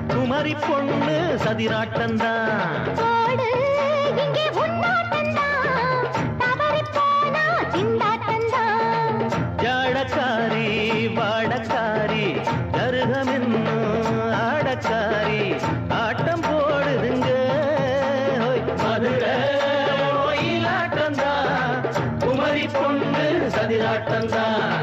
குமரி பொண்ணு சதிராட்டந்தான் ஜாடக்காரி வாடக்காரி கருகமென்னு ஆடக்காரி ஆட்டம் போடுதுங்க மதுரை ஆட்டந்தான் குமரி பொண்ணு சதிராட்டந்தான்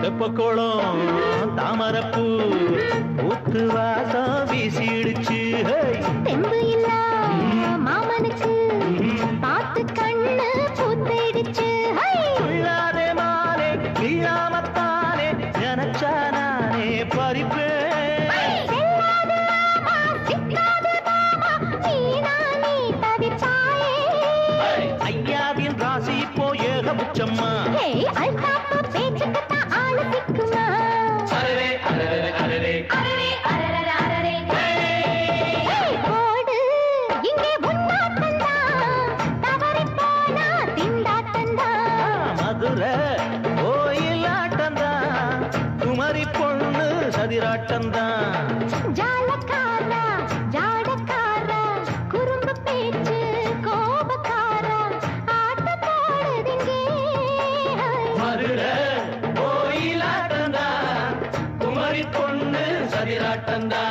தெப்பக்குளம் தாமரப்பூ ஊத்து வாசம் வீசிடுச்சு தெம்பு இல்ல மாமனுக்கு பார்த்து கண்ணு பூத்திடுச்சு உள்ளாதே மாலே இல்லாமத்தானே நினைச்சா நானே பறிப்பேன் ஐயாவின் ராசி இப்போ ஏகபுச்சம்மா மதுரை கோயிலாட்டந்தான் குமரி பொண்ணு சதிராட்டந்தான் ஜாலக்காரா ஜாடக்காரா குறும்பு பேச்சு கோபக்காரா ஆட்ட போடுதுங்க மதுரை கோயிலாட்டந்தான் குமரி பொண்ணு சதிராட்டந்தான்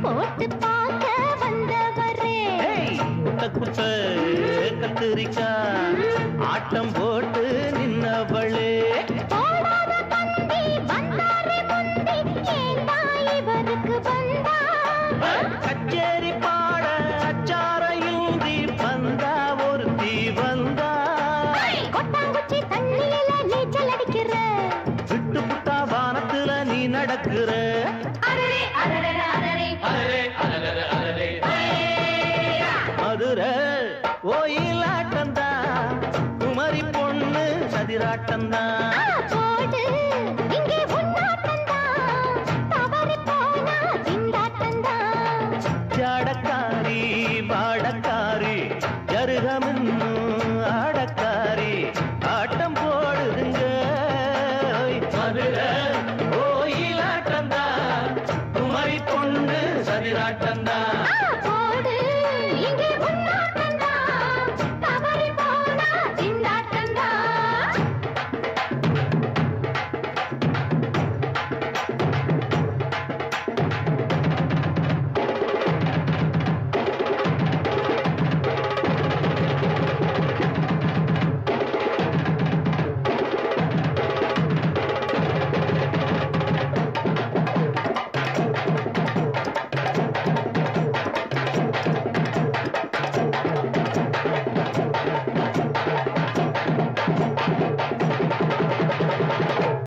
போட்டு பார்க்க வந்தவரே குத்த கத்திரிக்கா ஆட்டம் போட்டு நின்னவளே போடாத தந்தி வந்தாரே முந்தி ஏண்டா இவருக்கு வந்தா கச்சேரி பாட அச்சார இந்தி வந்தா ஒருத்தி வந்தா கொட்டாங்குச்சி தண்ணியில நீச்சல் அடிக்கிற விட்டு புட்டா வானத்துல நீ நடக்கிற மதுரை கோயிலாட்டந்தான் குமரி பொண்ணு சதிராட்டந்தான் ஜாடக்காரி பாடக்காரி ஜருகமென்னு ஆடக்காரி ஆட்டம் போடுதுங்க மதுரை கோயிலாட்டந்தான் குமரி பொண்ணு சதிராட்டந்தான்